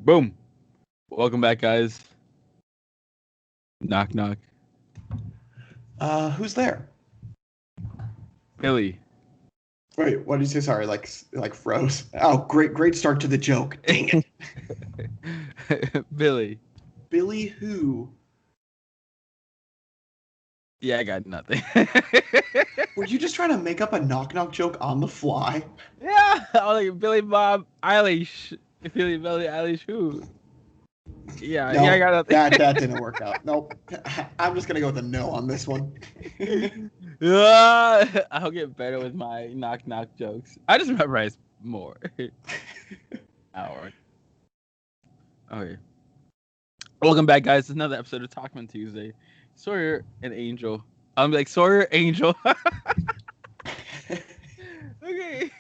Boom. Welcome back, guys. Knock, knock. Who's there? Billy. Wait, what did you say? Sorry, like froze. Oh, great start to the joke. Dang it. Billy. Billy who? Yeah, I got nothing. Were you just trying to make up a knock-knock joke on the fly? Yeah, I was like Billy Bob Eilish. Billy Eilish who? Yeah, No, I got nothing. that didn't work out. Nope. I'm just gonna go with a no on this one. I'll get better with my knock knock jokes. I just memorize more. Hour. Okay. Welcome back, guys. It's another episode of Talkmen Tuesday. Sawyer and Angel. I'm like Sawyer Angel. Okay.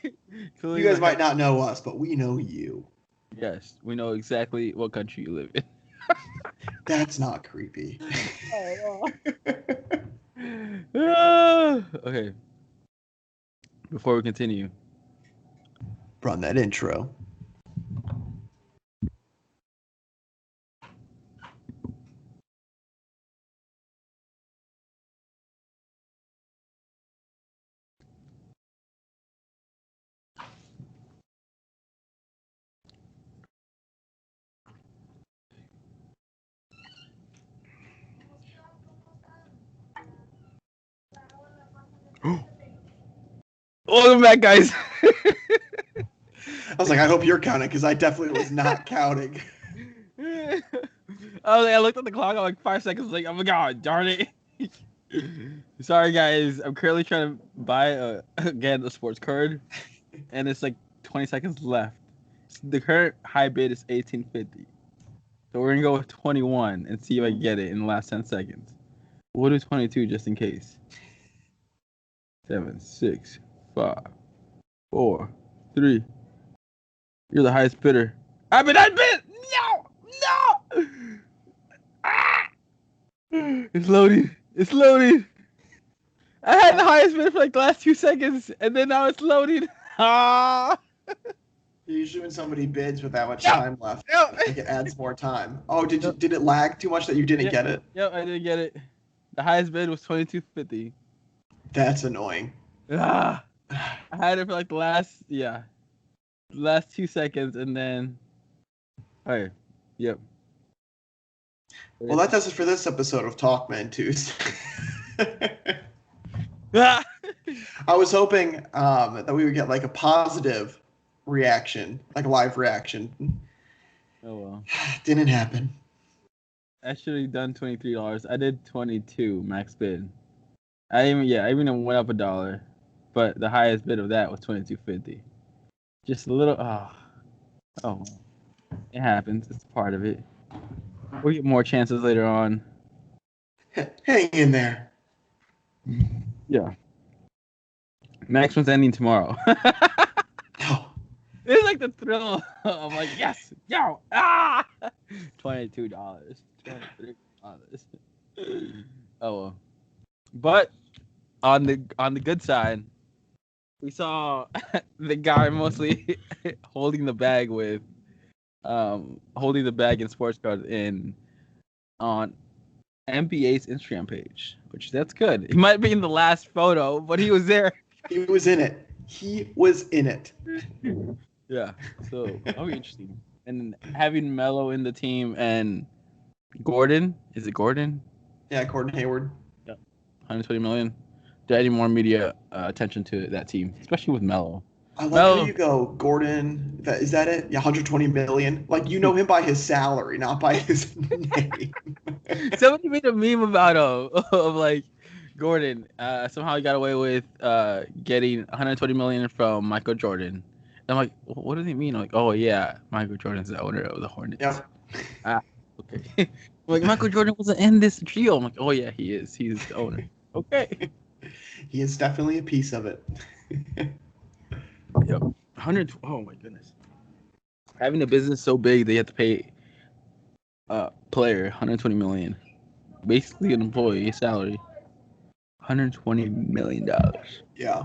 You guys might not know us, but we know you. Yes, we know exactly what country you live in. That's not creepy. Okay. Before we continue, Run that intro. welcome back, guys. I was like, I hope you're counting because I definitely was not counting. I looked at the clock. I'm like 5 seconds. Like, oh my god, darn it! Sorry, guys. I'm currently trying to buy again a sports card, and it's like 20 seconds left. The current high bid is $18.50. So we're gonna go with 21 and see if I get it in the last 10 seconds. We'll do 22 just in case. 7, 6, 5, 4, 3. You're the highest bidder. I bid. No. Ah! It's loading. I had the highest bid for like the last 2 seconds, and then now it's loading. Ah! Usually when somebody bids with that much time left, I think it adds more time. Oh, did it lag too much that you didn't get it? Yep, I didn't get it. The highest bid was $22.50. That's annoying. Ah! I had it for like the last 2 seconds, and then okay, yep. Well, that does it for this episode of Talkmen Tuesday. Ah! I was hoping that we would get like a positive reaction, like a live reaction. Oh well. Didn't happen. I should have done $23. I did 22 max bid. I even went up $1, but the highest bid of that was $22.50. Just a little. Oh, it happens. It's part of it. We'll get more chances later on. Hang in there. Yeah. Next one's ending tomorrow. Oh. It's like the thrill of like, yes, yo, $22, $23. Oh well. But on the good side, we saw the guy mostly holding the bag in sports cards on NBA's Instagram page, which that's good. He might be in the last photo, but he was there. He was in it. Yeah, so that'll be interesting. And having Melo in the team and Gordon, is it Gordon? Yeah, Gordon Hayward. Yeah, 120 million. They're adding more media attention to that team, especially with Melo. I like how you go, Gordon. Is that it? Yeah, 120 million. Like, you know him by his salary, not by his name. Somebody made a meme about him of like Gordon. Somehow he got away with getting 120 million from Michael Jordan. And I'm like, what does he mean? I'm like, oh yeah, Michael Jordan's the owner of the Hornets. Yeah. Okay. Like, Michael Jordan wasn't in this deal. I'm like, oh yeah, he is. He's the owner. Okay. He is definitely a piece of it. Yep. 100. Oh my goodness. Having a business so big, they have to pay a player 120 million, basically an employee salary. $120 million. Yeah.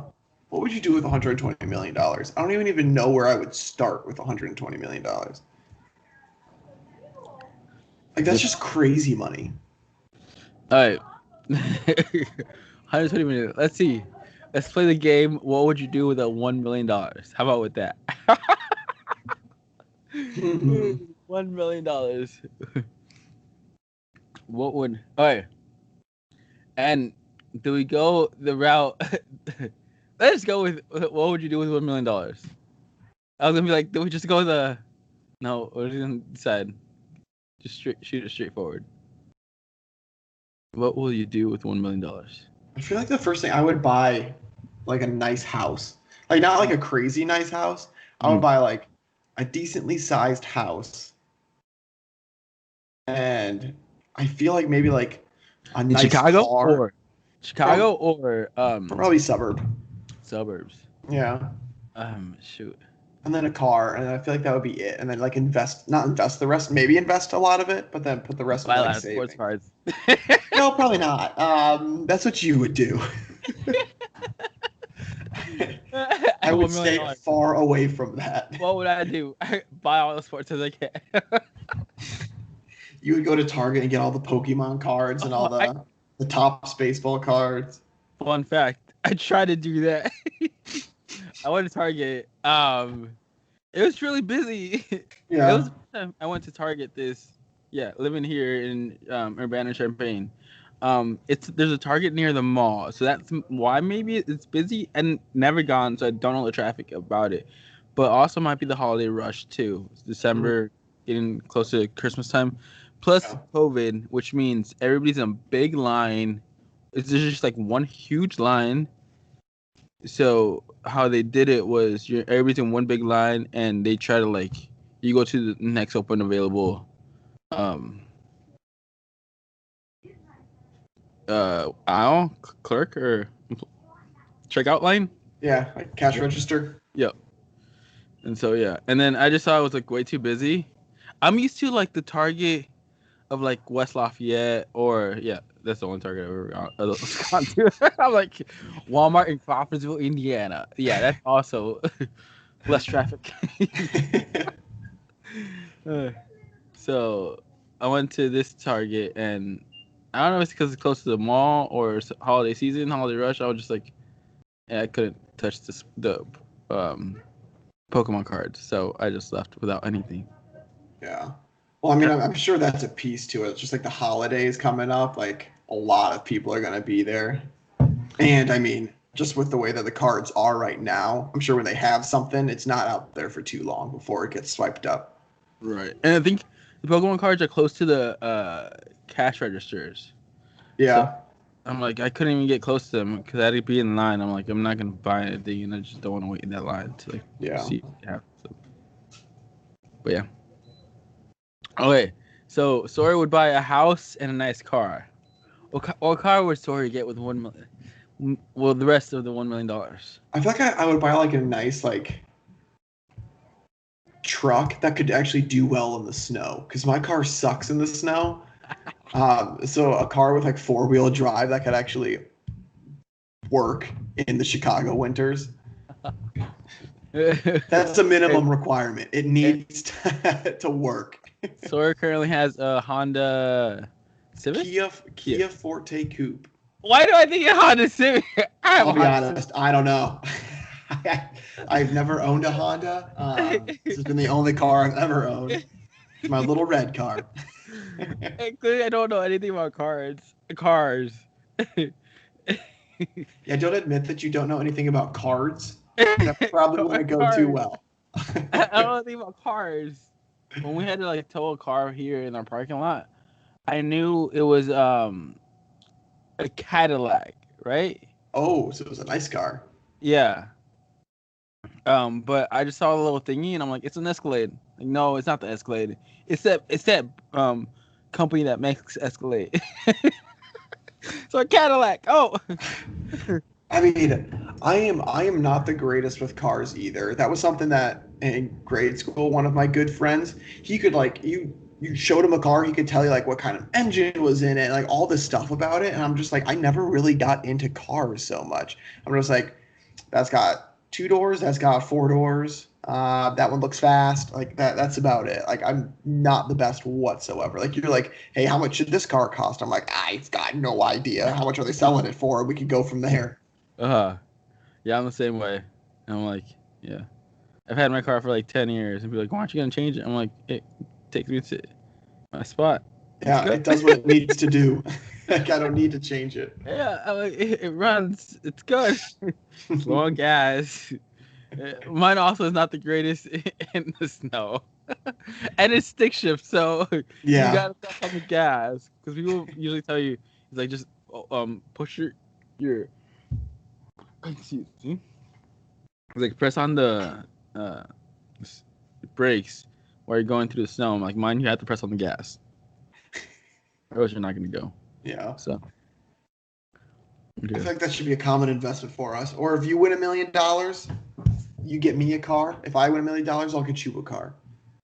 What would you do with $120 million? I don't even know where I would start with $120 million. Like that's just crazy money. All right. 120 minutes. Let's see. Let's play the game. What would you do with $1 million? How about with that? $1 million. What would? All right. And do we go the route? Let's go with what would you do with $1 million? I was gonna be like, do we just go the? No, we're just gonna decide. Just shoot it straight forward. What will you do with $1 million? I feel like the first thing I would buy, like a nice house, like not like a crazy nice house. I would buy like a decently sized house, and I feel like maybe like a nice Chicago car. or Probably suburbs. Yeah. Shoot. And then a car, and I feel like that would be it. And then like not invest the rest, maybe invest a lot of it, but then put the rest Buy of a like lot of sports cards. No, probably not. That's what you would do. I would stay far away from that. What would I do? Buy all the sports as I can. You would go to Target and get all the Pokemon cards and all the Topps baseball cards. Fun fact, I tried to do that. I went to Target. It was really busy. Yeah. It was the first time I went to Target living here in Urbana-Champaign. There's a Target near the mall, so that's why maybe it's busy and never gone, so I don't know the traffic about it. But also might be the holiday rush too. It's December, getting close to Christmas time, plus COVID, which means everybody's in a big line. It's just like one huge line. So how they did it was everybody's in one big line, and they try to like you go to the next open available aisle, clerk or checkout line. Yeah, like cash register. Yep. And so and then I just thought it was like way too busy. I'm used to like the Target of like West Lafayette or that's the only Target I've ever gone to. I'm like Walmart in Crawfordsville, Indiana. Yeah, that's also less traffic. So I went to this Target, and I don't know if it's because it's close to the mall or holiday season, holiday rush. I was just like, I couldn't touch the Pokemon cards, so I just left without anything. Yeah. Well, I mean, I'm sure that's a piece to it. It's just like the holidays coming up, like a lot of people are going to be there. And I mean, just with the way that the cards are right now, I'm sure when they have something, it's not out there for too long before it gets swiped up. Right. And I think the Pokemon cards are close to the cash registers. Yeah. So I'm like, I couldn't even get close to them because I'd be in line. I'm like, I'm not going to buy anything, and I just don't want to wait in that line to see if they have them. But yeah. Okay, so Sawyer would buy a house and a nice car. What car would Sawyer get with $1 million? Well, the rest of the $1 million. I feel like I would buy like a nice like truck that could actually do well in the snow, because my car sucks in the snow. So a car with like 4-wheel drive that could actually work in the Chicago winters. That's a minimum requirement. It needs to work. Sawyer currently has a Honda Civic? Kia Forte Coupe. Why do I think a Honda Civic? I'll be honest, I don't know. I've never owned a Honda. This has been the only car I've ever owned. It's my little red car. Clearly, I don't know anything about cars. Yeah, don't admit that you don't know anything about cards. That probably wouldn't go too well. I don't know anything about cars. When we had to like tow a car here in our parking lot, I knew it was a Cadillac, right? Oh, so it was a nice car. Yeah. But I just saw the little thingy, and I'm like, it's an Escalade. Like, no, it's not the Escalade. It's that company that makes Escalade. So a Cadillac. Oh. I mean, I am not the greatest with cars either. That was something that in grade school, one of my good friends, he could like you showed him a car, he could tell you like what kind of engine was in it, like all this stuff about it, and I'm just like, I never really got into cars so much. I'm just like, that's got 2 doors, that's got 4 doors. That one looks fast. Like that's about it. Like I'm not the best whatsoever. Like you're like, hey, how much should this car cost? I'm like, I've got no idea. How much are they selling it for? We could go from there. Yeah, I'm the same way. I'm like, yeah. I've had my car for like 10 years, and be like, why aren't you gonna change it? I'm like, it takes me to my spot. Let's Yeah, go. it does what it needs to do. Like I don't need to change it. Yeah, I'm like, it runs. It's good. Slow on gas. Mine also is not the greatest in the snow, and it's stick shift, so you Yeah. gotta press on the gas because people usually tell you it's like just push your excuse me. It's like press on the uh brakes while you're going through the snow. I'm like, mine, you have to press on the gas, or else you're not gonna go. Yeah. So I okay. feel like that should be a common investment for us. Or if you win $1 million, you get me a car. If I win $1 million, I'll get you a car.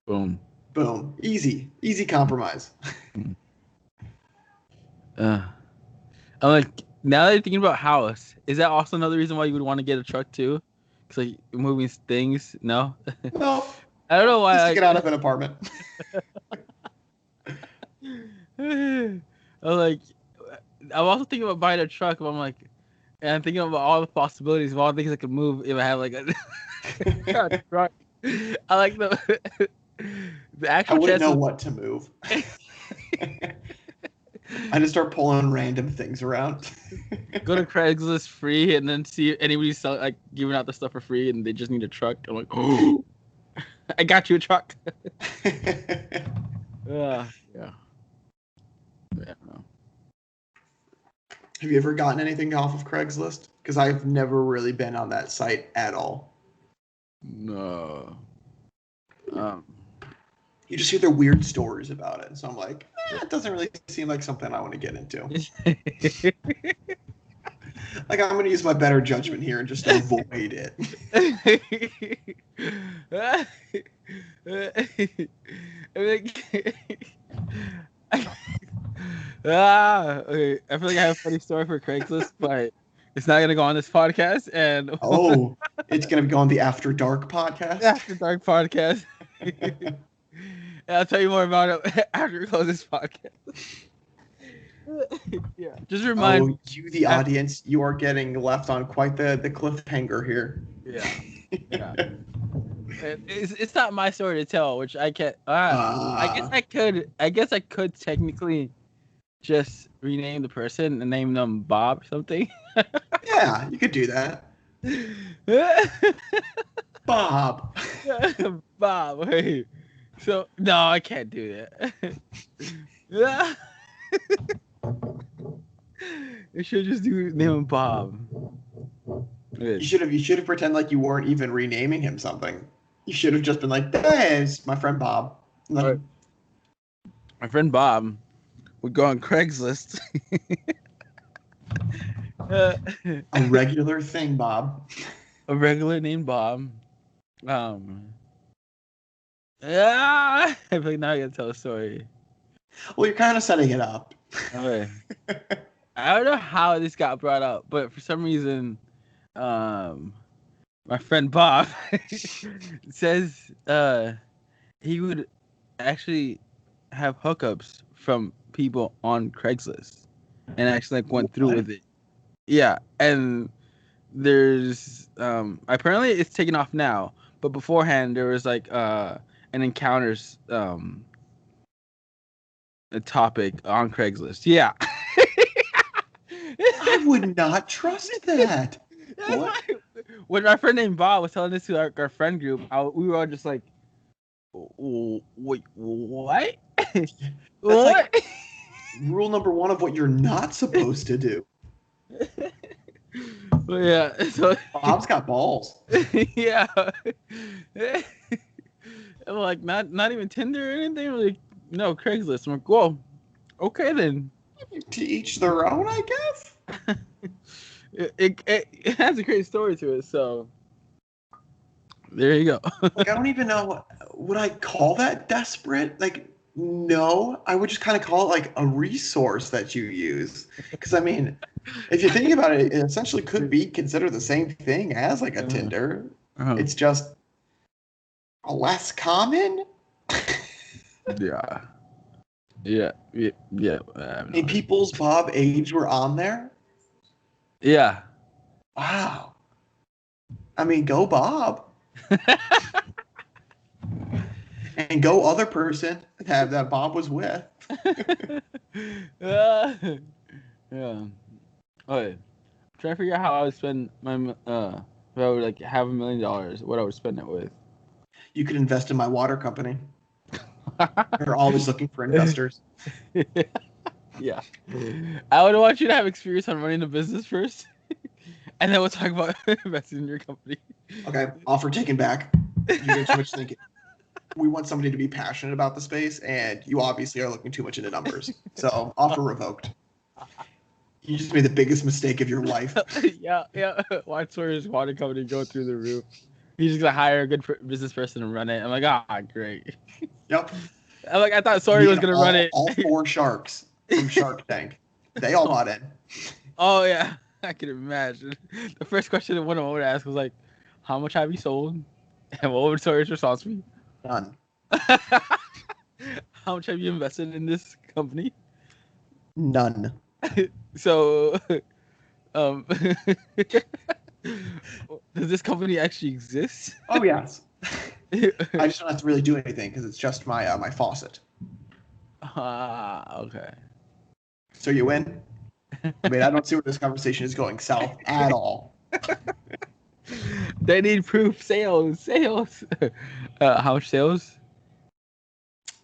Boom. Boom. Easy compromise. I'm like, now that you're thinking about house, is that also another reason why you would want to get a truck too? Cause like moving things, no. No, I don't know why. just to get out of an apartment. I'm like, I'm also thinking about buying a truck, but I'm like, and I'm thinking about all the possibilities of all the things I could move if I had like a truck. I like the I actual wouldn't know chances. what to move. I just start pulling random things around. Go to Craigslist free and then see if anybody's like giving out the stuff for free and they just need a truck. I'm like, oh, I got you a truck. Yeah. No. Have you ever gotten anything off of Craigslist? Because I've never really been on that site at all. No. You just hear the weird stories about it. So I'm like, it doesn't really seem like something I want to get into. Like, I'm going to use my better judgment here and just avoid it. Okay. I feel like I have a funny story for Craigslist, but it's not gonna go on this podcast. And Oh, it's going to go on the After Dark podcast? After Dark podcast. And I'll tell you more about it after we close this podcast. Yeah. Just remind me. You, the audience, you are getting left on quite the cliffhanger here. Yeah. It's not my story to tell, which I can't. I guess I could. I guess I could technically just rename the person and name them Bob or something. Yeah, you could do that. Bob. Bob. Wait. So no, I can't do that. You should just name him Bob. You should have pretend like you weren't even renaming him something. You should have just been like, "Hey, it's my friend Bob." Like, right. My friend Bob would go on Craigslist. A regular thing, Bob. A regular named Bob. I feel like now I gotta tell a story. Well, you're kind of setting it up. Okay. I don't know how this got brought up, but for some reason, my friend Bob says he would actually have hookups from people on Craigslist and actually like went through with it. Yeah, and there's apparently it's taken off now, but beforehand there was like an encounters a topic on Craigslist. Yeah. I would not trust that. What? When my friend named Bob was telling this to our friend group, we were all just like, wait, what? What? Like rule number 1 of what you're not supposed to do. Well, yeah. So Bob's got balls. Yeah. I'm like, not even Tinder or anything. I'm like, no, Craigslist. I'm like, whoa, okay then. To each their own, I guess. It has a great story to it, so there you go. Like, I don't even know, would I call that desperate? Like, no, I would just kind of call it like a resource that you use. Because I mean, if you think about it, it essentially could be considered the same thing as like a Tinder. Uh-huh. It's just Less common? Yeah. Yeah. Yeah. And People's Bob age were on there? Yeah. Wow. I mean, go Bob. And go other person that Bob was with. uh, yeah. Okay. Trying to figure out how I would spend my if I would like have $1 million, what I would spend it with. You could invest in my water company. They're always looking for investors. Yeah. I would want you to have experience on running a business first, and then we'll talk about investing in your company. Okay, offer taken back. You get too much thinking. We want somebody to be passionate about the space, and you obviously are looking too much into numbers. So offer revoked. You just made the biggest mistake of your life. Yeah. Watch Sawyer's water company go through the roof. He's just gonna hire a good business person to run it. I'm like, great. Yep. I thought Sawyer was gonna run it. All 4 sharks from Shark Tank. They all bought in. Oh yeah, I can imagine. The first question one of them would ask was like, "How much have you sold?" And what would Sawyer's response be? None. How much have you invested in this company? None. So, does this company actually exist? Oh yes. I just don't have to really do anything because it's just my my faucet. Okay. So you win. I mean, I don't see where this conversation is going south at all. They need proof. Sales. How much sales?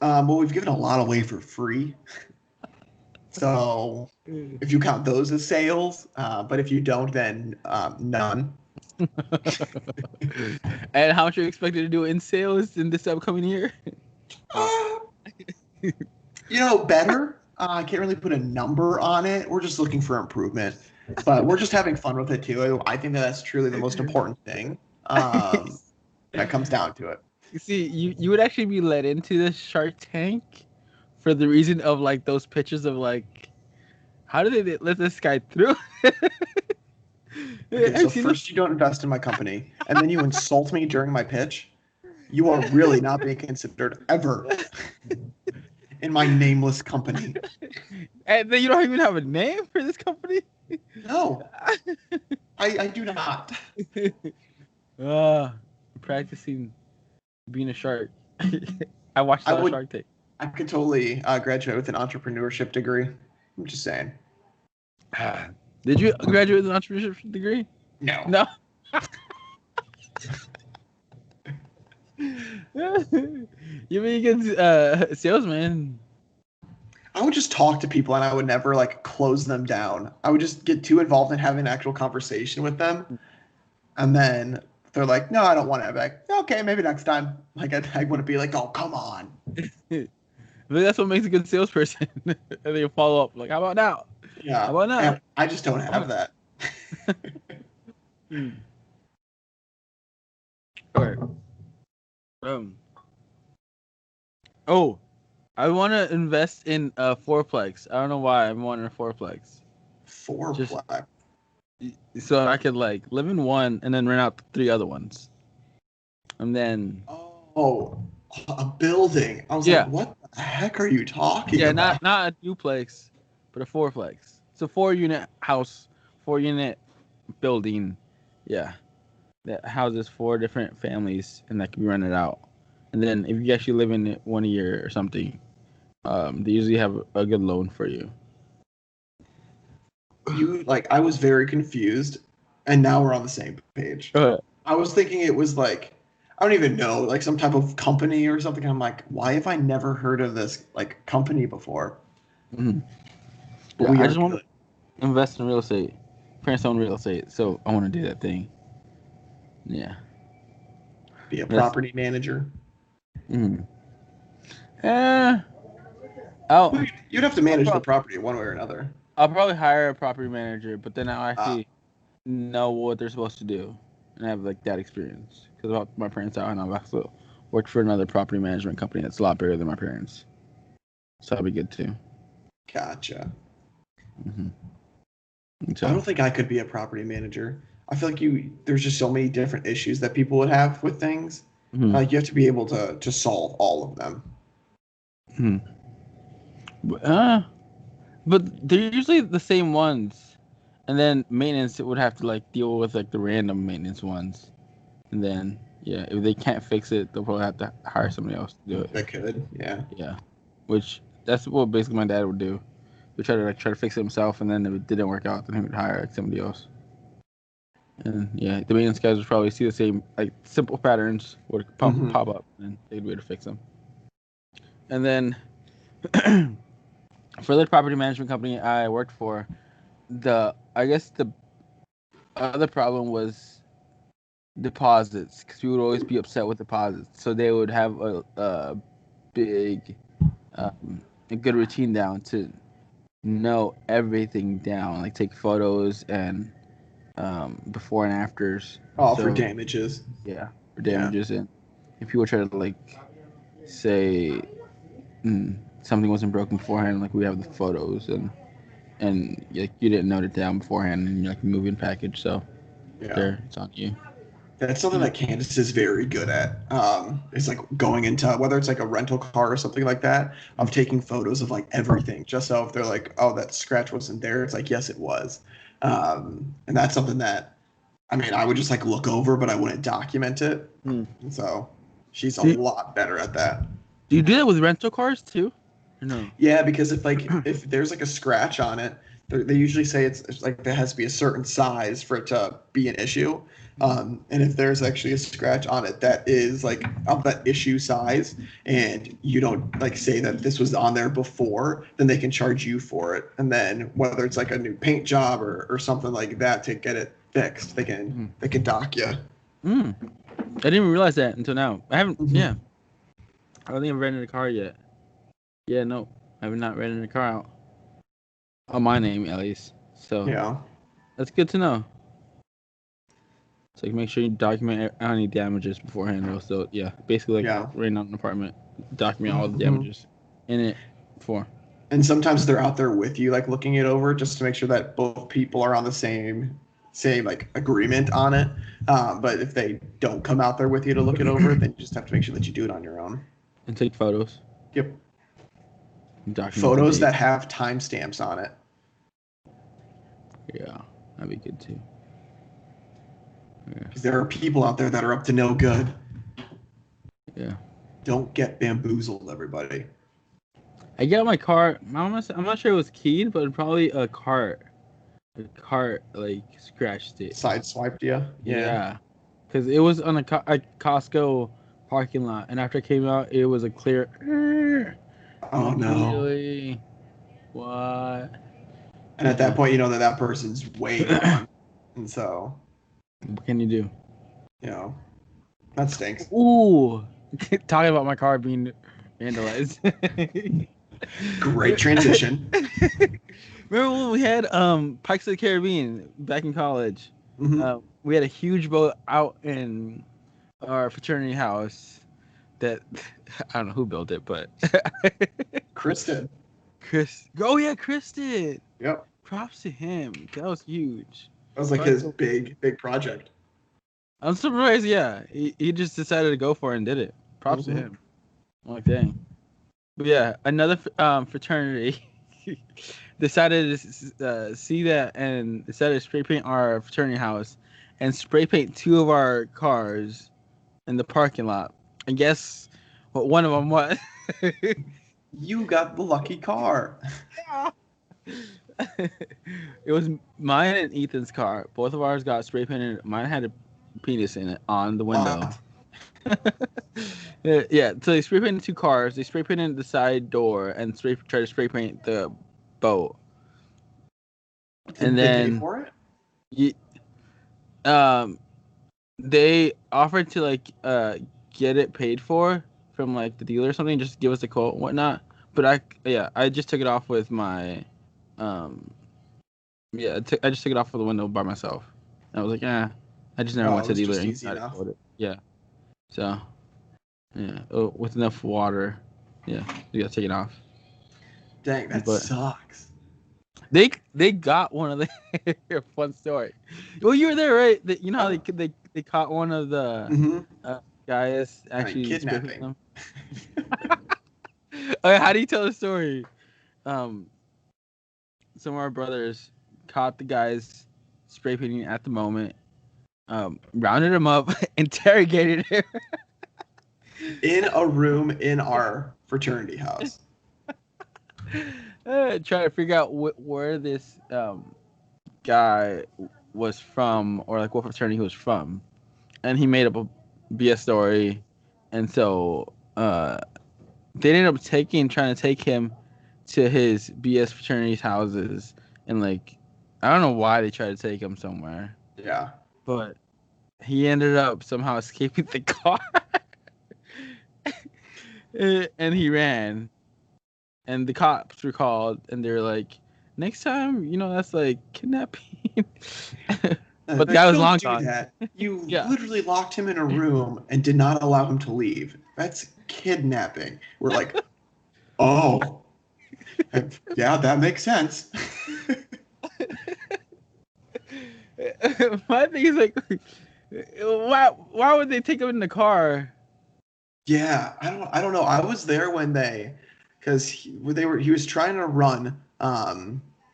Well, we've given a lot away for free. So if you count those as sales, but if you don't, then none. And how much are you expected to do in sales in this upcoming year? Better. I can't really put a number on it. We're just looking for improvement, but we're just having fun with it too. I think that's truly the most important thing. That comes down to it. You see, you would actually be led into this Shark Tank for the reason of like those pictures of like, how did they let this guy through? Okay, so first you don't invest in my company, and then you insult me during my pitch. You are really not being considered ever in my nameless company. And then you don't even have a name for this company? No, I do not. Practicing being a shark. I watched Shark Tank. I could totally graduate with an entrepreneurship degree. I'm just saying. Did you graduate with an entrepreneurship degree? No. No. You mean you get salesman? I would just talk to people and I would never like close them down. I would just get too involved in having an actual conversation with them. And then they're like, no, I don't want to. I'm like, okay, maybe next time. Like I wouldn't be like, oh, come on. But that's what makes a good salesperson. And then you follow up like, how about now? Yeah. How about now? I just don't have that. All right. Oh, I want to invest in a fourplex. I don't know why I'm wanting a fourplex. Fourplex. So I could like live in one and then rent out 3 other ones. And then a building. I was like, what the heck are you talking about? Yeah, not a duplex, but a fourplex. It's a 4-unit house, 4-unit building. Yeah. That houses 4 different families and that can be rented out. And then if you actually live in it 1 year or something, they usually have a good loan for you. I was very confused, and now we're on the same page. I was thinking it was like, I don't even know, like some type of company or something. I'm like, why have I never heard of this like company before? Mm-hmm. Yeah, I just want to invest in real estate. Parents own real estate, so I want to do that thing. Yeah. Be a property manager. Mm-hmm. You'd have to manage the property one way or another. I'll probably hire a property manager, but then I'll actually know what they're supposed to do and have like that experience. Because my parents out, and I've also worked for another property management company that's a lot bigger than my parents, so that'll be good too. Gotcha. Mm-hmm. So, I don't think I could be a property manager. I feel like there's just so many different issues that people would have with things. Hmm. You have to be able to solve all of them. Hmm. Uh, but they're usually the same ones, and then maintenance would have to like deal with like the random maintenance ones, and then yeah, if they can't fix it, they'll probably have to hire somebody else to do it. That could, yeah. Yeah, which that's what basically my dad would do. He'd try to fix it himself, and then if it didn't work out, then he would hire like somebody else. And yeah, the maintenance guys would probably see the same like simple patterns would Hmm. pop up, and they'd be able to fix them. And then for the property management company I worked for, I guess the other problem was deposits because we would always be upset with deposits. So they would have a big, um, a good routine down to know everything down, like take photos and before and afters. Oh, for So damages. yeah, for Yeah. damages, and if people try to like say something wasn't broken beforehand, like we have the photos and like you didn't note it down beforehand, and you're like a moving package, so Yeah. there, it's on you. That's something that Candace is very good at. Is like going into whether it's like a rental car or something like that, of taking photos of like everything, just so if they're like, oh, that scratch wasn't there, it's like, yes, it was. And that's something that, I mean, I would just like look over, but I wouldn't document it. Hmm. And so she's a Do, lot better at that. do you do that with rental cars too? Or no? Yeah, because if there's like a scratch on it, they usually say it's like there has to be a certain size for it to be an issue. And if there's actually a scratch on it that is like of that issue size, and you don't like say that this was on there before, then they can charge you for it. And then whether it's like a new paint job or something like that to get it fixed, they can dock you. Mm. I didn't even realize that until now. I haven't. Mhm. Yeah, I don't think I've rented a car yet. Yeah, no, I have not rented a car out on my name at least. So Yeah. that's good to know. So like, make sure you document any damages beforehand. Also, yeah, basically like Yeah. renting out an apartment, document all the Mhm. damages in it before. And sometimes they're out there with you, like looking it over, just to make sure that both people are on the same like agreement on it. But if they don't come out there with you to look it over, then you just have to make sure that you do it on your own. And take photos. Yep. And document the Photos that dates. have timestamps on it. Yeah, that'd be good too. Yeah, Because there are people out there that are up to no good. yeah. Don't get bamboozled, everybody. I got my car. I'm not sure it was keyed, but probably a cart. A cart like scratched it. Sideswiped you. Yeah. Yeah, because it was on a Costco parking lot, and after I came out, it was a clear. I'm Oh like, no. really? What? And at that Yeah. point, you know that that person's way gone. And so, What can you do? you know, that stinks. Ooh, talking about my car being vandalized. Great transition. Remember when we had Pikes of the Caribbean back in college? Hmm. We had a huge boat out in our fraternity house that I don't know who built it, but Kristen. Chris. Oh yeah, Chris did. Yep. Props to him. That was huge. That was like Probably his so- big project. I'm surprised. Yeah, he just decided to go for it and did it. Props to Hmm. him. I'm like, dang. But yeah, another fraternity decided to see that and decided to spray paint our fraternity house and spray paint two of our cars in the parking lot. And guess what one of them was? You got the lucky car. It was mine and Ethan's car. Both of ours got spray painted. Mine had a penis in it on the window. What? Yeah, so they spray painted two cars. They spray painted the side door and tried to spray paint the boat. Did And they pay then for it? you, they offered to like get it paid for from like the dealer or something, just give us a quote and whatnot. But I just took it off with my um I just took it off of the window by myself. And I was like, I just never Oh, went it to the was dealer just and easy tried to enough. quote it. Yeah. So yeah, with enough water, yeah, you got to take it off. Dang, that But sucks. they got one of the fun story. Well, you were there, right? You know how Oh. they caught one of the Hmm. guys I mean, actually scraping kidnapping. them. Okay, how do you tell the story? Um, some of our brothers caught the guys spray painting at the moment. Rounded him up, interrogated him. In a room in our fraternity house. Try to figure out where this guy was from, or like what fraternity he was from, and he made up a BS story, and so they ended up trying to take him to his BS fraternity's houses, and like I don't know why they tried to take him somewhere, Yeah. but he ended up somehow escaping the car, and he ran. And the cops were called, and they were like, "Next time, that's like kidnapping." But the guy was Don't long do gone. that. You Yeah. literally locked him in a room and did not allow him to leave. That's kidnapping. We're like, oh, yeah, that makes sense. My thing is like, why would they take him in the car? Yeah, I don't know. I was there when because he was trying to run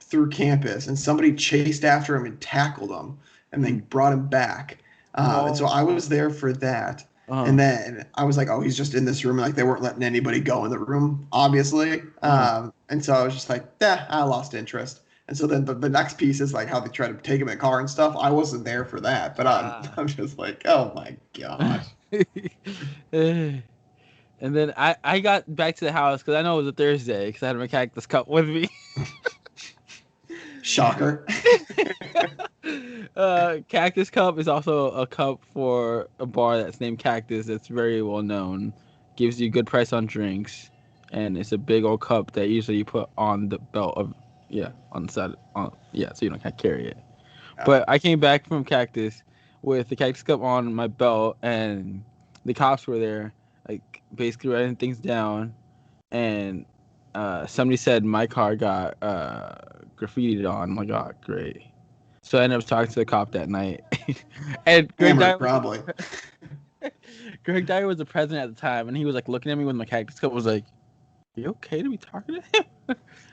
through campus, and somebody chased after him and tackled him, and then brought him back. And so I was there for that. And then I was like, oh, he's just in this room. Like they weren't letting anybody go in the room, obviously. And so I was just like, I lost interest. And so then the next piece is like how they try to take him in a car and stuff. I wasn't there for that, but I'm just like, oh my gosh. And then I got back to the house because I know it was a Thursday because I had my cactus cup with me. Shocker. Cactus Cup is also a cup for a bar that's named Cactus. That's very well known. Gives you good price on drinks, and it's a big old cup that usually you put on the belt of on the side so you don't have to carry it. Yeah. But I came back from Cactus with the Cactus Cup on my belt, and the cops were there, like basically writing things down, and somebody said my car got graffitied on. I'm like, oh, great. So I ended up talking to the cop that night. And Greg Dyer, probably. Greg Dyer was the president at the time, and he was like looking at me with my cactus cup. Was like, "You okay to be talking to him?"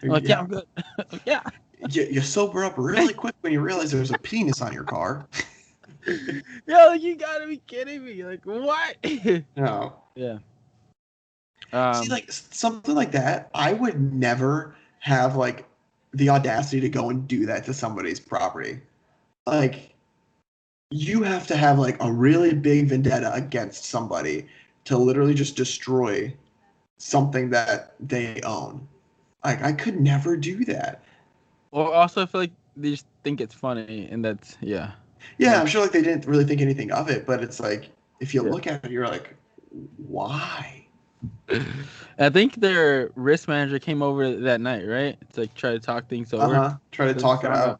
I'm like, "Yeah, I'm good." Yeah. You sober up really quick when you realize there's a penis on your car. Yeah, like you gotta be kidding me! Like what? No. Yeah. See, like something like that, I would never have like the audacity to go and do that to somebody's property. Like, you have to have like a really big vendetta against somebody to literally just destroy something that they own. Like, I could never do that. Or also, I feel like they just think it's funny, and that's Yeah, like, I'm sure like they didn't really think anything of it, but it's like if you look at it, you're like, why? I think their risk manager came over that night, right? To like try to talk things over. Try to talk it out.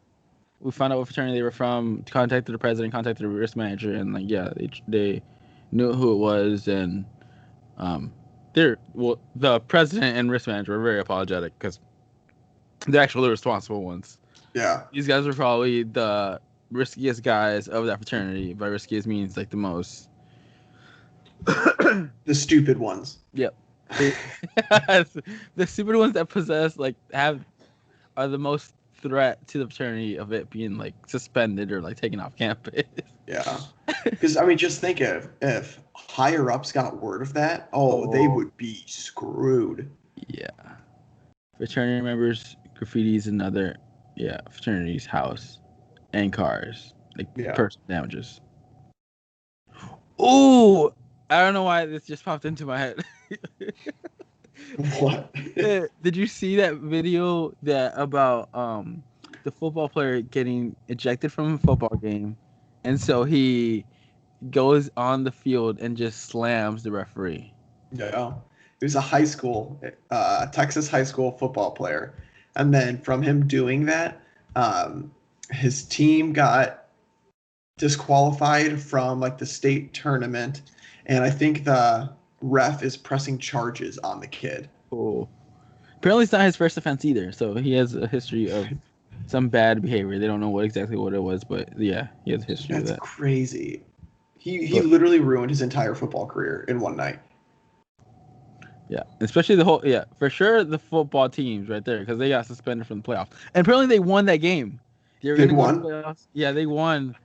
We found out what fraternity they were from. Contacted the president, contacted the risk manager, and like they knew who it was, and the president and risk manager were very apologetic because they're actually the responsible ones. Yeah, these guys were probably the riskiest guys of that fraternity. By riskiest means like the most. The stupid ones. Yep. The stupid ones that possess are the most threat to the fraternity of it being like suspended or like taken off campus. Yeah, because I mean, just think if higher ups got word of that, they would be screwed. Yeah, fraternity members graffitis another fraternity's house and cars personal damages. Oh, I don't know why this just popped into my head. What? Did you see that video about the football player getting ejected from a football game, and so he goes on the field and just slams the referee? Yeah, he was a high school, Texas high school football player, and then from him doing that, his team got disqualified from like the state tournament, and I think the ref is pressing charges on the kid. Oh, apparently it's not his first offense either. So he has a history of some bad behavior. They don't know exactly what it was, but yeah, he has a history of that. That's crazy. He literally ruined his entire football career in one night. Yeah, especially for sure the football teams right there because they got suspended from the playoffs. And apparently they won that game. They were gonna go to the playoffs. Yeah, they won,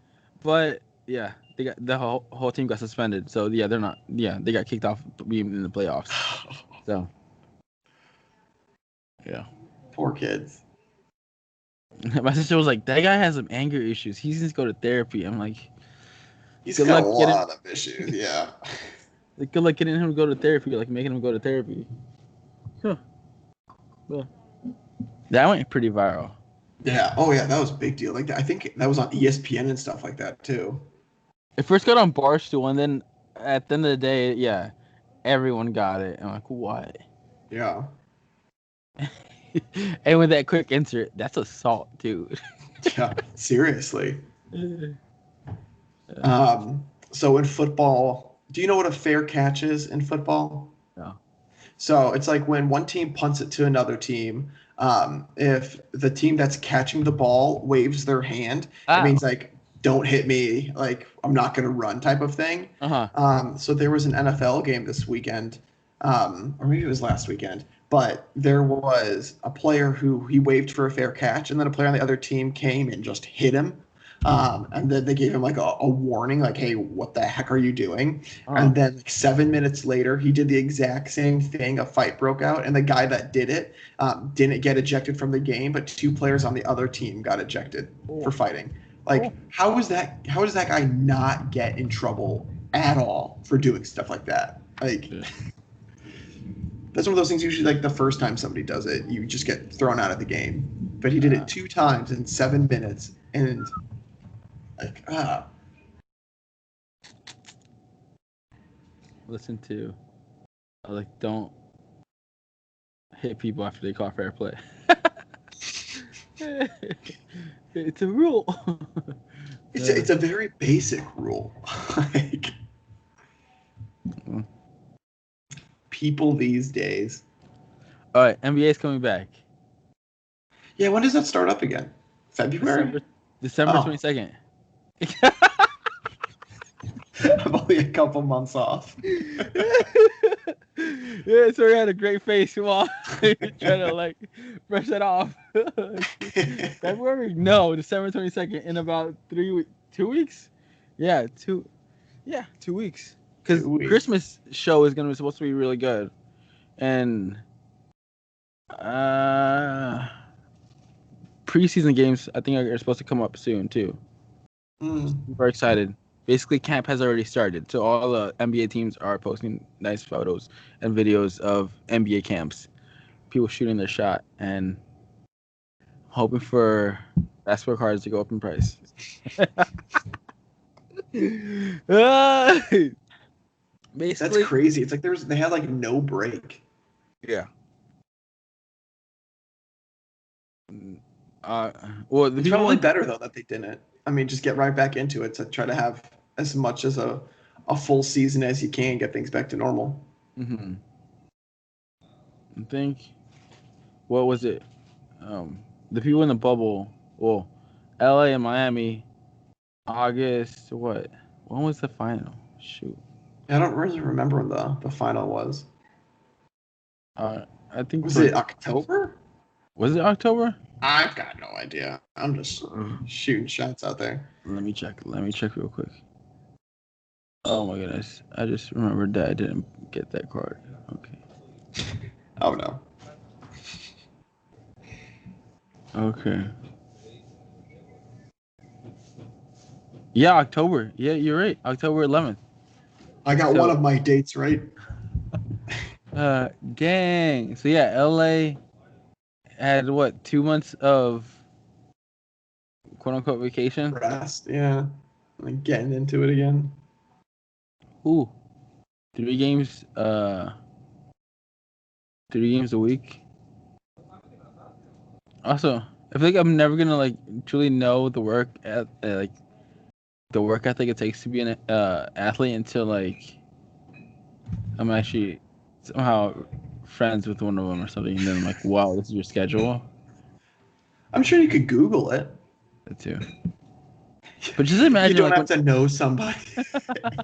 but yeah, they got the whole team got suspended. So yeah, they're not. Yeah, they got kicked off being in the playoffs. So yeah, Poor kids. my sister was like, "That guy has some anger issues. He needs to go to therapy." I'm like, He's "Good got luck a getting." lot of issues. Yeah. Good luck getting him to go to therapy. Like making him go to therapy. Huh. Well, that went pretty viral. Yeah. Oh yeah, that was a big deal. Like I think that was on ESPN and stuff like that too. It first got on Barstool, and then at the end of the day, yeah, everyone got it. I'm like, what? Yeah. And with that quick insert, that's assault, dude. Yeah. Seriously. So in football, do you know what a fair catch is in football? No. So it's like when one team punts it to another team. If the team that's catching the ball waves their hand, it means like, don't hit me, like I'm not gonna run type of thing. So there was an NFL game this weekend, or maybe it was last weekend, but there was a player who he waved for a fair catch, and then a player on the other team came and just hit him. And then they gave him like a warning, like, hey, what the heck are you doing? And then like 7 minutes later, he did the exact same thing. A fight broke out, and the guy that did it didn't get ejected from the game, but two players on the other team got ejected for fighting. Like, how does that guy not get in trouble at all for doing stuff like that? Like, that's one of those things usually like the first time somebody does it, you just get thrown out of the game. But he did it 2 times in 7 minutes, and like, Listen to, like, don't hit people after they call fair play. It's a rule. It's a very basic rule. Like, people these days. All right, NBA is coming back. Yeah, when does that start up again? February? December 22nd. I'm only a couple months off. Yeah, so he had a great face while trying to like brush it off. February? No, December 22nd in about 2 weeks. Yeah, 2 weeks. Because Christmas show is supposed to be really good, and preseason games I think are supposed to come up soon too. Super excited. Basically, camp has already started, so all the NBA teams are posting nice photos and videos of NBA camps, people shooting their shot, and hoping for basketball cards to go up in price. Basically, that's crazy. It's like they had like no break. Yeah. Well, it's probably better though that they didn't. I mean, just get right back into it to try to have as much as a full season as you can, get things back to normal. I think, what was it? The people in the bubble, well, LA and Miami, August, what? When was the final? Shoot. I don't really remember when the final was. I think. Was it October? Was it October? I've got no idea. I'm just shooting shots out there. Let me check real quick. Oh my goodness. I just remembered that I didn't get that card. Okay. Oh no. Okay. Yeah, October. Yeah, you're right. October 11th. I got one of my dates right. Dang. So yeah, LA had what, 2 months of quote unquote vacation? Rest, yeah. Like getting into it again. Ooh. 3 games a week. Also, I feel like I'm never gonna like truly know the work at like the work ethic it takes to be an athlete until like I'm actually somehow friends with one of them or something, and then I'm like, wow, this is your schedule. I'm sure you could Google it. That too. But just You imagine don't like have to know somebody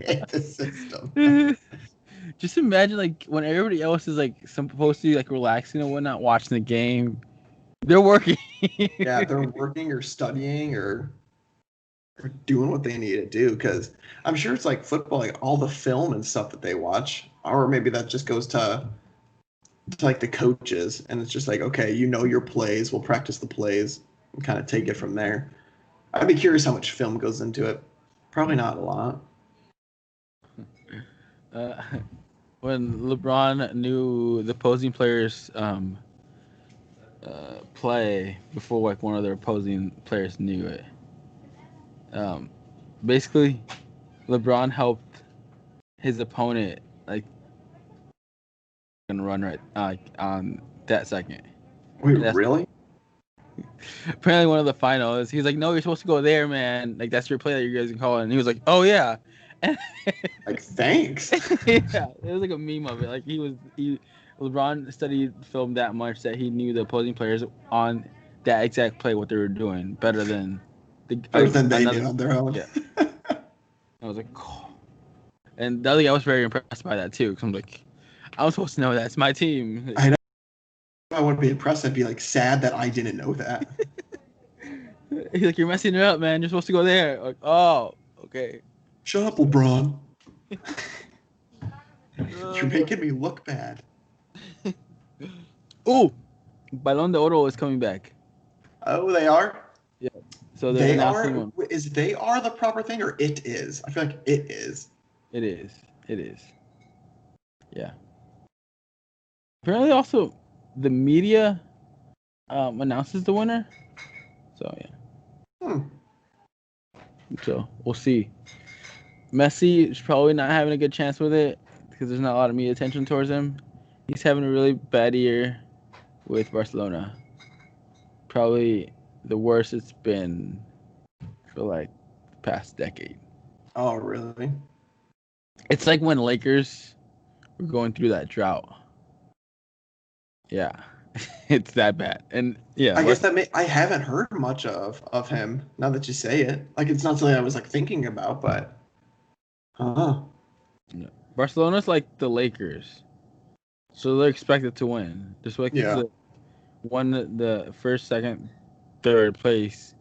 in the system. when, just imagine like when everybody else is like supposed to be like relaxing and whatnot, watching the game, they're working. Yeah, they're working or studying or doing what they need to do. Because I'm sure it's like football, like all the film and stuff that they watch, or maybe that just goes to like the coaches, and it's just like, okay, you know your plays, we'll practice the plays and kind of take it from there. I'd be curious how much film goes into it. Probably not a lot. uh, when LeBron knew the opposing players play before like one of their opposing players knew it. Um, Basically, LeBron helped his opponent like and run right on that second. Wait, And that's really? apparently one of the finals. He was like, "No, you're supposed to go there, man. Like that's your play that you guys can call." And he was like, "Oh yeah." And Like, thanks. yeah, it was like a meme of it. Like LeBron studied film that much that he knew the opposing players on that exact play what they were doing better than Better than they another. did on their own. Yeah, I was like, oh. And the other guy was very impressed by that too. Because I'm like, I'm supposed to know that it's my team. Like, I know. I wouldn't be impressed. I'd be like sad that I didn't know that. he's like, you're messing it up, man. You're supposed to go there. Like, oh, okay. Shut up, LeBron. You're making me look bad. Oh, Balón de Oro is coming back. Oh, they are? Yeah. So they're They announcing are? one. Is they are the proper thing or it is? I feel like it is. It is. It is. Yeah. Apparently, also the media announces the winner. So yeah. Hmm. So we'll see. Messi is probably not having a good chance with it because there's not a lot of media attention towards him. He's having a really bad year with Barcelona. Probably the worst it's been for like the past decade. Oh, really? It's like when Lakers were going through that drought. Yeah, it's that bad. And yeah, I guess I haven't heard much of him now that you say it. Like, it's not something I was like thinking about, but Barcelona's like the Lakers, so they're expected to win. Just like yeah, won the first, second, third place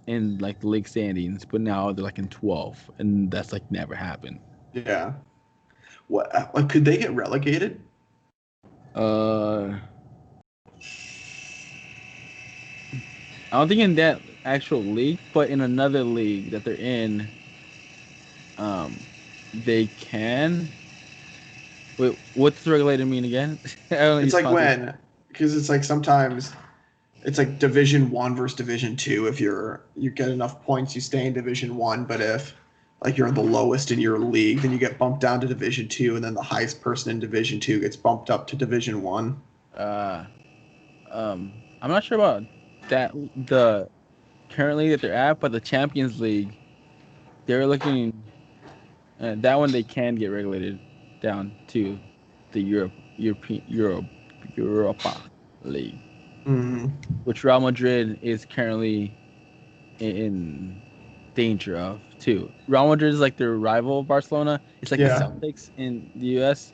in like the league standings, but now they're like in 12th, and that's like never happened. yeah. What? Like, could they get relegated? I don't think in that actual league, but in another league that they're in, they can. Wait, what's regulated mean again? I only It's use like context. because it's like sometimes it's like Division 1 versus Division 2. If you get enough points, you stay in Division 1. But if like you're the lowest in your league, then you get bumped down to Division 2, and then the highest person in Division 2 gets bumped up to Division 1. Uh, I'm not sure about that. The currently that they're at, but the Champions League, they're looking. That one they can get regulated down to the Europa League, Mm-hmm. which Real Madrid is currently in danger of too. Real Madrid is like their rival Barcelona. It's like the Yeah. Celtics in the U.S.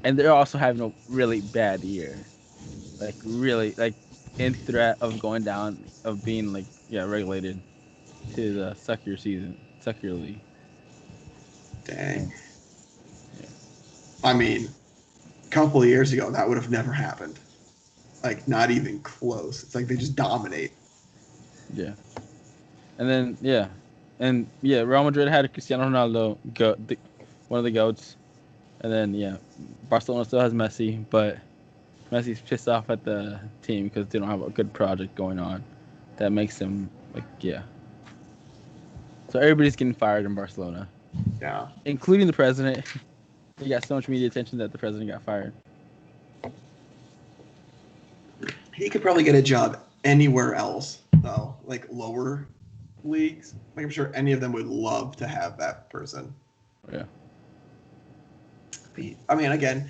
and they're also having a really bad year, like really like in threat of going down, of being like regulated to the sucker league. Dang. Yeah. I mean, a couple of years ago, that would have never happened. Like, not even close. It's like they just dominate. Yeah. And then Real Madrid had Cristiano Ronaldo, one of the goats, and then Barcelona still has Messi, but Messi's pissed off at the team because they don't have a good project going on. That makes them So everybody's getting fired in Barcelona, Yeah. including the president. He got so much media attention that the president got fired. He could probably get a job anywhere else, though, like lower leagues. Like, I'm sure any of them would love to have that person. Yeah. I mean, again,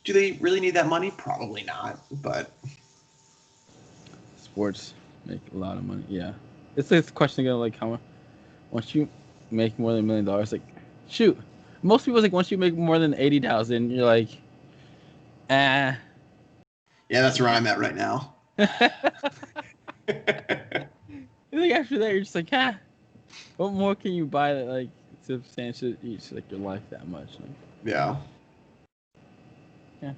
do they really need that money? Probably not. But Sports make a lot of money. Yeah. It's a question again, like how much. once you make more than $1 million, like, shoot, most people like once you make more than 80,000, you're like, ah. Yeah, that's where I'm at right now. Like after that, you're just like, ah. What more can you buy that like substantially each like your life that much? Like, yeah. Yeah.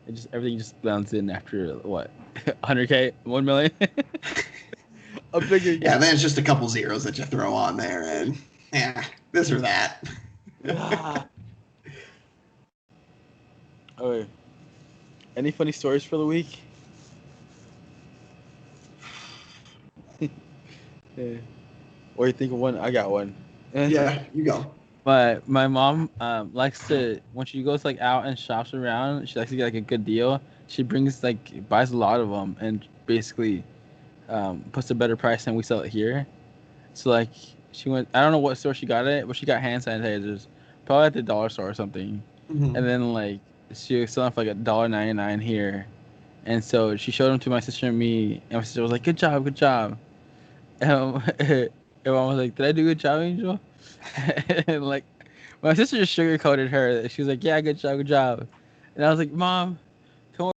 It just everything just bounces in after what, 100K, 1 million. A bigger. Yeah, then it's just a couple zeros that you throw on there, and yeah, this or that. Oh, any funny stories for the week? Yeah. Or you think of one? I got one. Yeah, you go. But my mom likes to, when she goes like out and shops around, she likes to get like a good deal. She brings like buys a lot of them and basically puts a better price than we sell it here. So like she went, I don't know what store she got it, but she got hand sanitizers, probably at the dollar store or something. Mm-hmm. And then like she was selling for like $1.99 here, and so she showed them to my sister and me, and my sister was like, "Good job, good job." And mom was like, "Did I do a good job, Angel?" And like my sister just sugarcoated her. She was like, "Yeah, good job, good job." And I was like, "Mom, come on."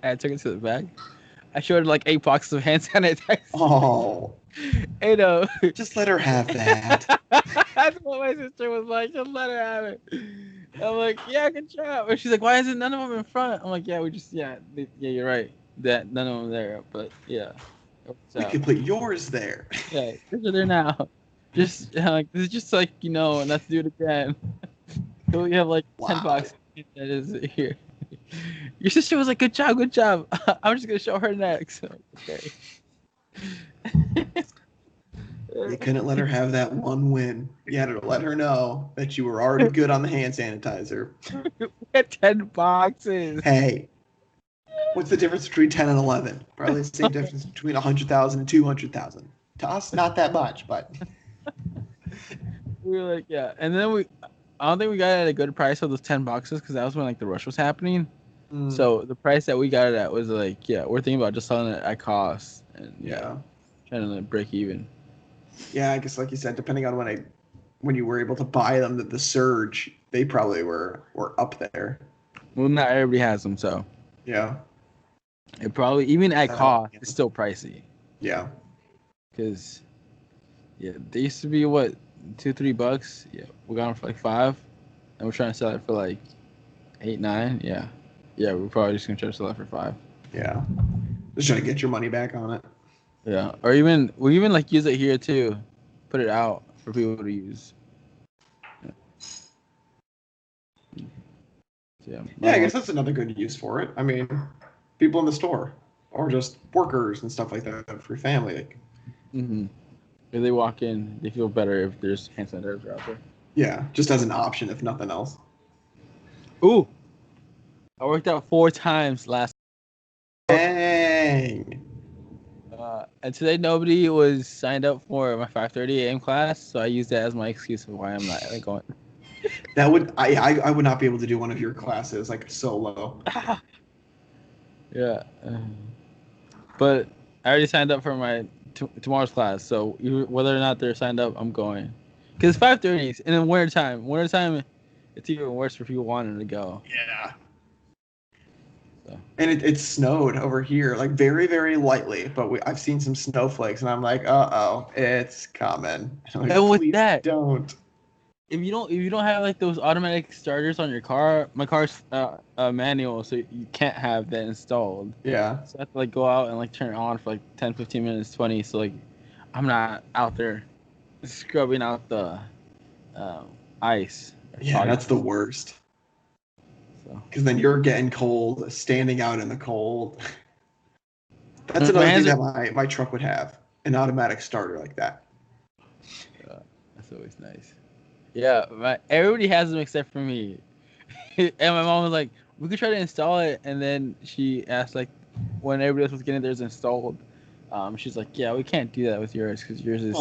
I took it to the back. I showed her like 8 boxes of hand sanitizer. Oh, And just let her have that. that's what my sister was like. Just let her have it. I'm like, "Yeah, good job." And she's like, "Why isn't none of them in front?" I'm like, "Yeah, yeah, you're right. That none of them there, but yeah." We could put yours there. Yeah, they're there now. Just like this is just like not to do it again. So we have like Wow. 10 boxes that is here. Your sister was like, "Good job, good job." I'm just gonna show her next. Okay. You couldn't let her have that one win. You had to let her know that you were already good on the hand sanitizer. We had 10 boxes. Hey, what's the difference between 10 and 11? Probably the same difference between 100,000 and 200,000. To us, not that much, but We were like, yeah, and then I don't think we got it at a good price of those 10 boxes because that was when like the rush was happening. So the price that we got it at was like, yeah, we're thinking about just selling it at cost and yeah. trying to like break even. Yeah, I guess like you said, depending on when you were able to buy them, the surge, they probably were up there. Well, not everybody has them, so Yeah. it probably even at cost, it's still pricey. Yeah. Because they used to be what, $2-3. Yeah, we got them for like $5, and we're trying to sell it for like $8-9. Yeah, we're probably just gonna try to sell it for $5. Yeah. Just trying to get your money back on it. Yeah, or even we like use it here too, put it out for people to use. Yeah, I guess that's another good use for it. I mean, people in the store or just workers and stuff like that for family. Like, if they walk in, they feel better if there's hand sanitizer out there. Yeah, just as an option if nothing else. Ooh, I worked out 4 times last. Dang. And today nobody was signed up for my 5:30 a.m. class, so I used that as my excuse of why I'm not going. That would I would not be able to do one of your classes like solo. Yeah, but I already signed up for my tomorrow's class, so whether or not they're signed up, I'm going. Because 5:30 and in wintertime, it's even worse for people wanting to go. Yeah. So. And it snowed over here, like very, very lightly, but I've seen some snowflakes, and I'm like, it's coming. Like, and with that, don't. If you don't have like those automatic starters on your car, my car's manual, so you can't have that installed. Yeah. So I have to like go out and like turn it on for like 10, 15 minutes, 20. So like, I'm not out there scrubbing out the ice. Yeah, that's the worst. Because then you're getting cold, standing out in the cold. That's another thing that my truck would have, an automatic starter like that. That's always nice. Yeah, everybody has them except for me. And my mom was like, we could try to install it. And then she asked, like, when everybody else was getting theirs installed, she's like, yeah, we can't do that with yours because yours is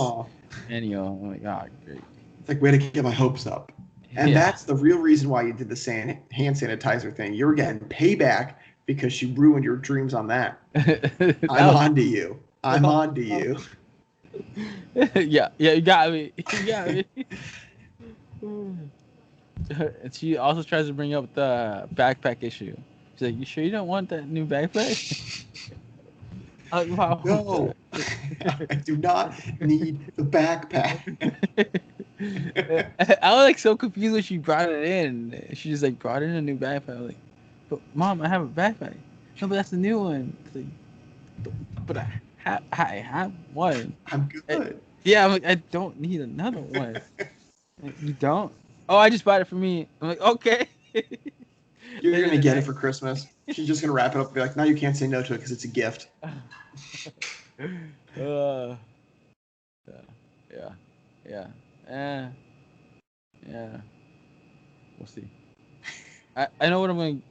manual. I'm like, oh, great. It's like, way to get my hopes up. And that's the real reason why you did the hand sanitizer thing. You were getting payback because she ruined your dreams on that. I'm on to you. I'm on to you. Yeah, you got me. You got me. And she also tries to bring up the backpack issue. She's like, "You sure you don't want that new backpack?" I'm like, wow. No, I do not need the backpack. I was like so confused when she brought it in. She just like brought in a new backpack. I was like, "But mom, I have a backpack." No, but that's the new one. It's like, but I have one. I'm I- good. yeah, I'm like, I don't need another one. Like, you don't? Oh, I just bought it for me. I'm like, okay. You're Later gonna the get it night. for Christmas. She's just gonna wrap it up and be like, "No, you can't say no to it because it's a gift." uh, yeah, yeah, eh, yeah. We'll see. I know what I'm going.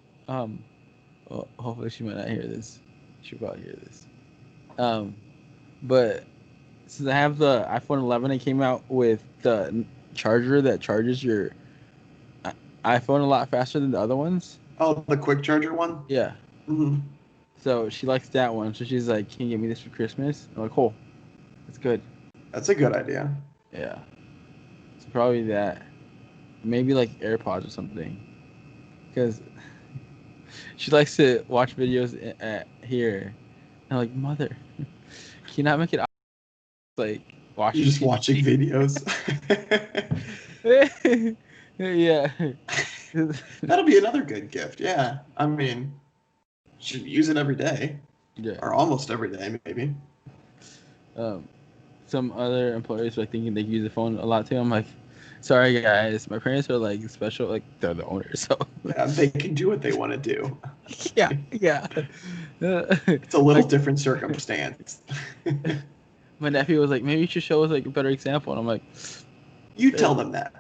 Well, hopefully she might not hear this. She'll probably hear this. Um, but since I have the iPhone 11, it came out with the charger that charges your iPhone a lot faster than the other ones. Oh, the quick charger one. Yeah. Hmm. So she likes that one. So she's like, "Can you get me this for Christmas?" I'm like, "Cool, that's good." That's a good idea. Yeah. It's probably that. Maybe like AirPods or something. Because she likes to watch videos at here. And I'm like, "Mother, can you not make it like You're watching just watching TV?" videos. Yeah. That'll be another good gift. Yeah. I mean, should use it every day Yeah. or almost every day, maybe. Um, some other employers are like thinking they use the phone a lot too. I'm like, sorry guys, my parents are like special, like they're the owners, so Yeah, they can do what they want to do. yeah, yeah. It's a little Like different circumstance. my nephew was like, maybe you should show us like a better example, and I'm like, You tell them that.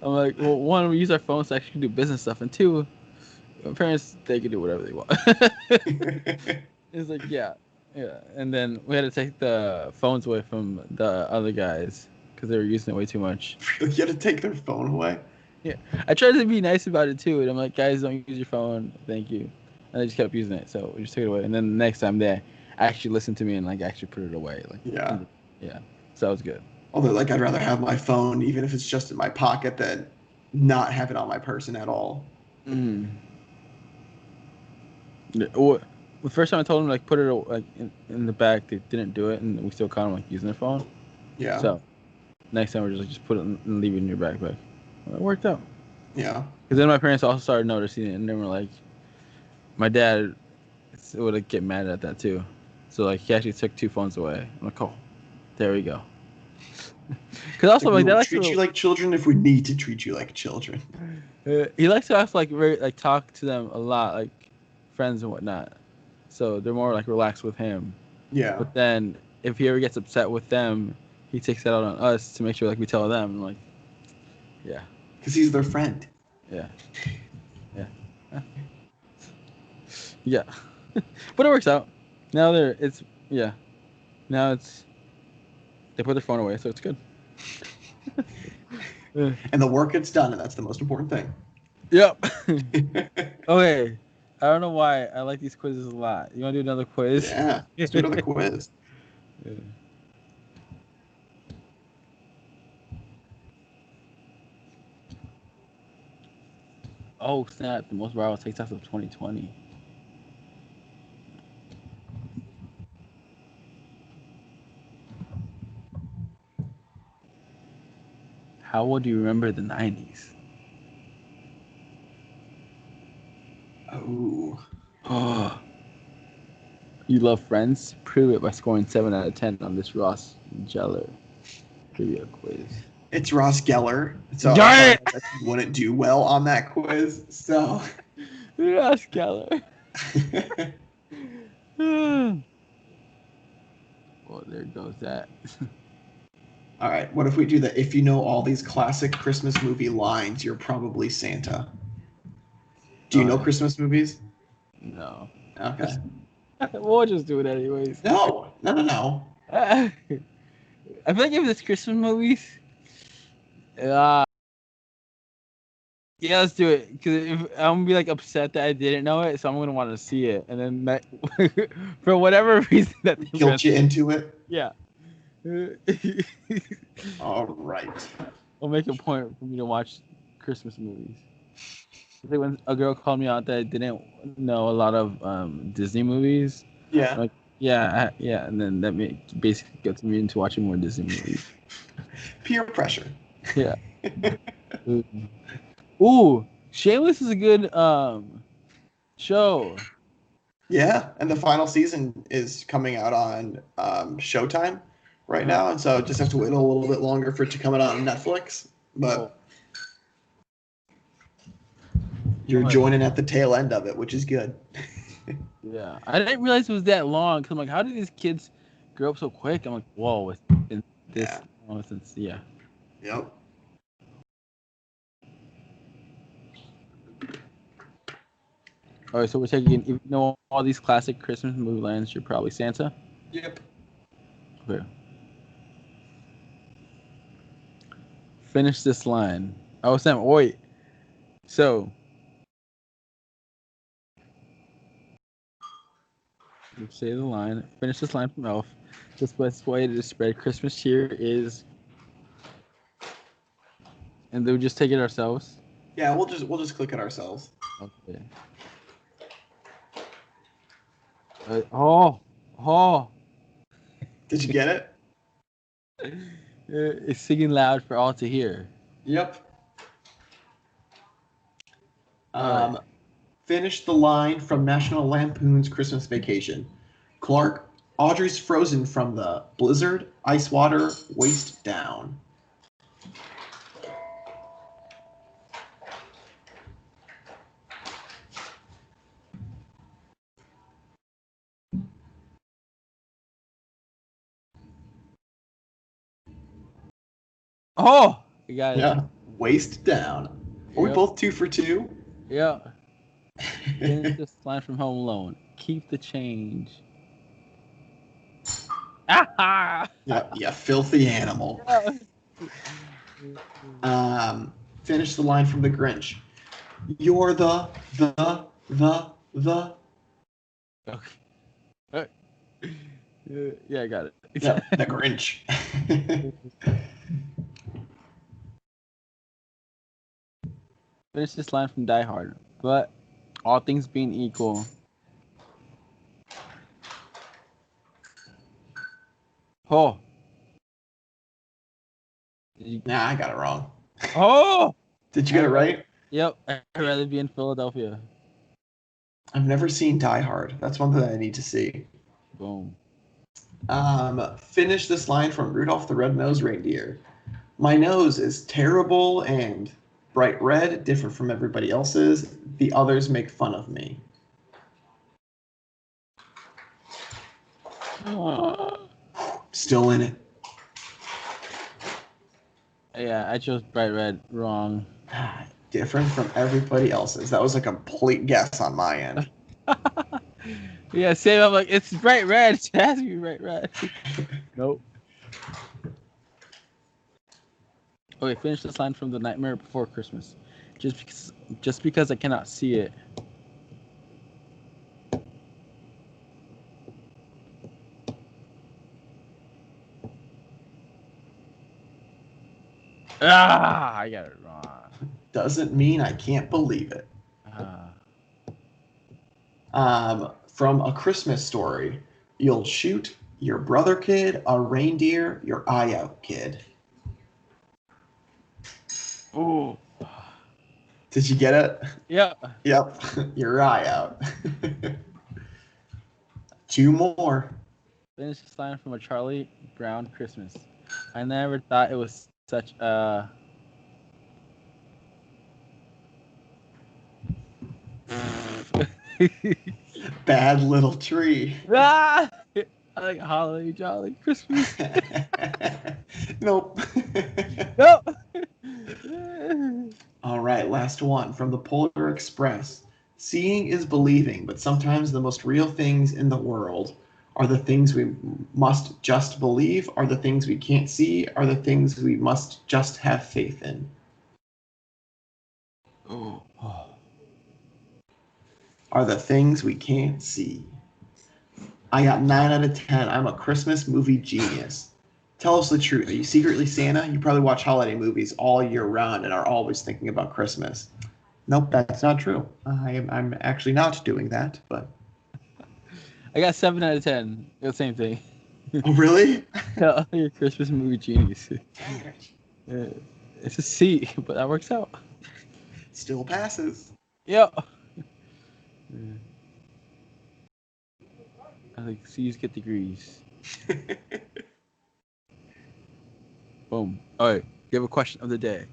well, one, we use our phones to actually do business stuff, and two, my parents they can do whatever they want. It's like yeah, and then we had to take the phones away from the other guys because they were using it way too much. You had to take their phone away. Yeah, I tried to be nice about it too, and I'm like, guys, don't use your phone, thank you. And they just kept using it, so we just took it away. And then the next time they actually listened to me and like actually put it away, like Yeah. yeah, so that was good. Although, like, I'd rather have my phone, even if it's just in my pocket, than not have it on my person at all. Mm. Well, the first time I told them like put it like in the bag, they didn't do it, and we still caught them like using their phone. Yeah. So next time we're just like just put it and leave it in your backpack. Well, it worked out. Yeah. Because then my parents also started noticing it, and they were like, my dad would like, get mad at that too. So like he actually took two phones away. I'm like, oh, there we go. Because also Like, we like that will likes treat you to like children if we need to treat you like children. he likes to also like very like talk to them a lot, like friends and whatnot. So they're more like relaxed with him. Yeah. But then if he ever gets upset with them, he takes that out on us to make sure like we tell them. I'm like, yeah, Because he's their friend. yeah, yeah, yeah. But it works out. Now it's yeah. Now it's they put their phone away, so it's good. And the work gets done, and that's the most important thing. Yep. Okay. I don't know why I like these quizzes a lot. You want to do another quiz? Yeah. Let's do another quiz. Yeah. Oh snap! The most viral TikToks of 2020. How well do you remember the 90s? Oh. Oh, you love Friends? Prove it by scoring 7 out of 10 on this Ross Geller trivia quiz. It's Ross Geller, so I Darn thought that he wouldn't do well on that quiz. So. it! Ross Geller. Well, there goes that. All right. What if we do that? If you know all these classic Christmas movie lines, you're probably Santa. Do you know Yeah. Christmas movies? No. Okay. We'll just do it anyways. No. No. No. No. I feel like if it's Christmas movies, uh, Yeah, let's do it. Cause if, I'm gonna be like upset that I didn't know it, so I'm gonna want to see it, and then that, for whatever reason that they were- Guilt you into it. yeah. All right. I'll make a point for me to watch Christmas movies. I think when a girl called me out that I didn't know a lot of Disney movies, Yeah. like yeah, and then that basically gets me into watching more Disney movies. Peer pressure. Yeah. Ooh, Shameless is a good show. Yeah, and the final season is coming out on Showtime right now, and so just have to wait a little bit longer for it to come out on Netflix. But you're joining at the tail end of it, which is good. Yeah, I didn't realize it was that long. Cause I'm like, how did these kids grow up so quick? I'm like, whoa, it's been this long since Yep. All right, so we're taking, you know, all these classic Christmas movie lines. You're probably Santa. Yep. Okay. Finish this line. Oh, Sam, wait. So, you say the line. Finish this line from Elf. The best way to spread Christmas cheer is, and then we just take it ourselves. Yeah, we'll just click it ourselves. Okay. Oh. Did you get it? It's singing loud for all to hear. Yep. Right. Finish the line from National Lampoon's Christmas Vacation. Clark, Audrey's frozen from the blizzard, ice water, waist down. Oh, you got it. Yeah, waist down. Are we both 2 for 2? Yeah. Finish this line from Home Alone. Keep the change. Yeah, filthy animal. Finish the line from The Grinch. You're the. Okay. Yeah, I got it. Yeah, the Grinch. Finish this line from Die Hard. But all things being equal. Oh. Nah, I got it wrong. Oh! Did you get it right? Yep. I'd rather be in Philadelphia. I've never seen Die Hard. That's one that I need to see. Boom. Finish this line from Rudolph the Red-Nosed Reindeer. My nose is terrible and bright red, different from everybody else's. The others make fun of me. Still in it. Yeah, I chose bright red. Wrong. Different from everybody else's. That was a complete guess on my end. Yeah, same. I'm like, it's bright red. It has to be bright red. Nope. Okay, finish this line from The Nightmare Before Christmas. Just because I cannot see it. I got it wrong. Doesn't mean I can't believe it. From A Christmas Story, you'll shoot your brother kid, a reindeer, your eye out kid. Ooh. Did you get it? Yeah. Yep, your eye out. 2 more. Finish this line from A Charlie Brown Christmas. I never thought it was such a... Bad little tree. I like Holly Jolly Christmas. Nope. Nope. All right, last one from the Polar Express. Seeing is believing, but sometimes the most real things in the world are the things we must just believe, are the things we can't see, are the things we must just have faith in. Oh. Are the things we can't see. I got 9 out of 10. I'm a Christmas movie genius. Tell us the truth. Are you secretly Santa? You probably watch holiday movies all year round and are always thinking about Christmas. Nope, that's not true. I'm actually not doing that, but. I got 7 out of 10. The same thing. Oh, really? Yeah, you're a Christmas movie genius. Yeah, it's a C, but that works out. Still passes. Yeah. Yeah. I think C's get degrees. Boom. All right. You have a question of the day.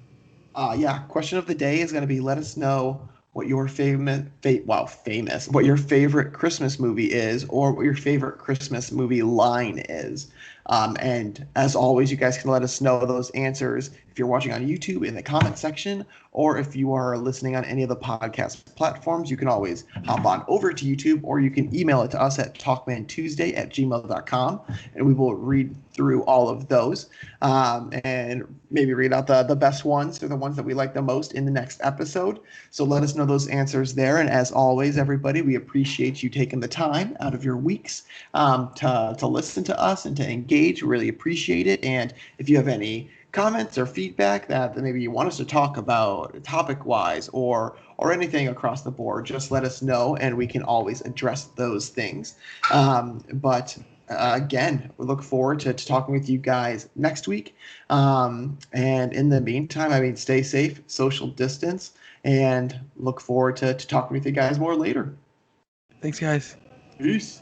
Yeah, question of the day is going to be let us know what your what your favorite Christmas movie is, or what your favorite Christmas movie line is. And as always, you guys can let us know those answers if you're watching on YouTube in the comment section, or if you are listening on any of the podcast platforms, you can always hop on over to YouTube, or you can email it to us at talkmantuesday@gmail.com, and we will read through all of those, and maybe read out the best ones or the ones that we like the most in the next episode. So let us know those answers there. And as always, everybody, we appreciate you taking the time out of your weeks to listen to us and to engage. We really appreciate it. And if you have any comments or feedback that maybe you want us to talk about topic wise or anything across the board, just let us know and we can always address those things. But again, we look forward to talking with you guys next week. And in the meantime, I mean, stay safe, social distance, and look forward to talking with you guys more later. Thanks, guys. Peace.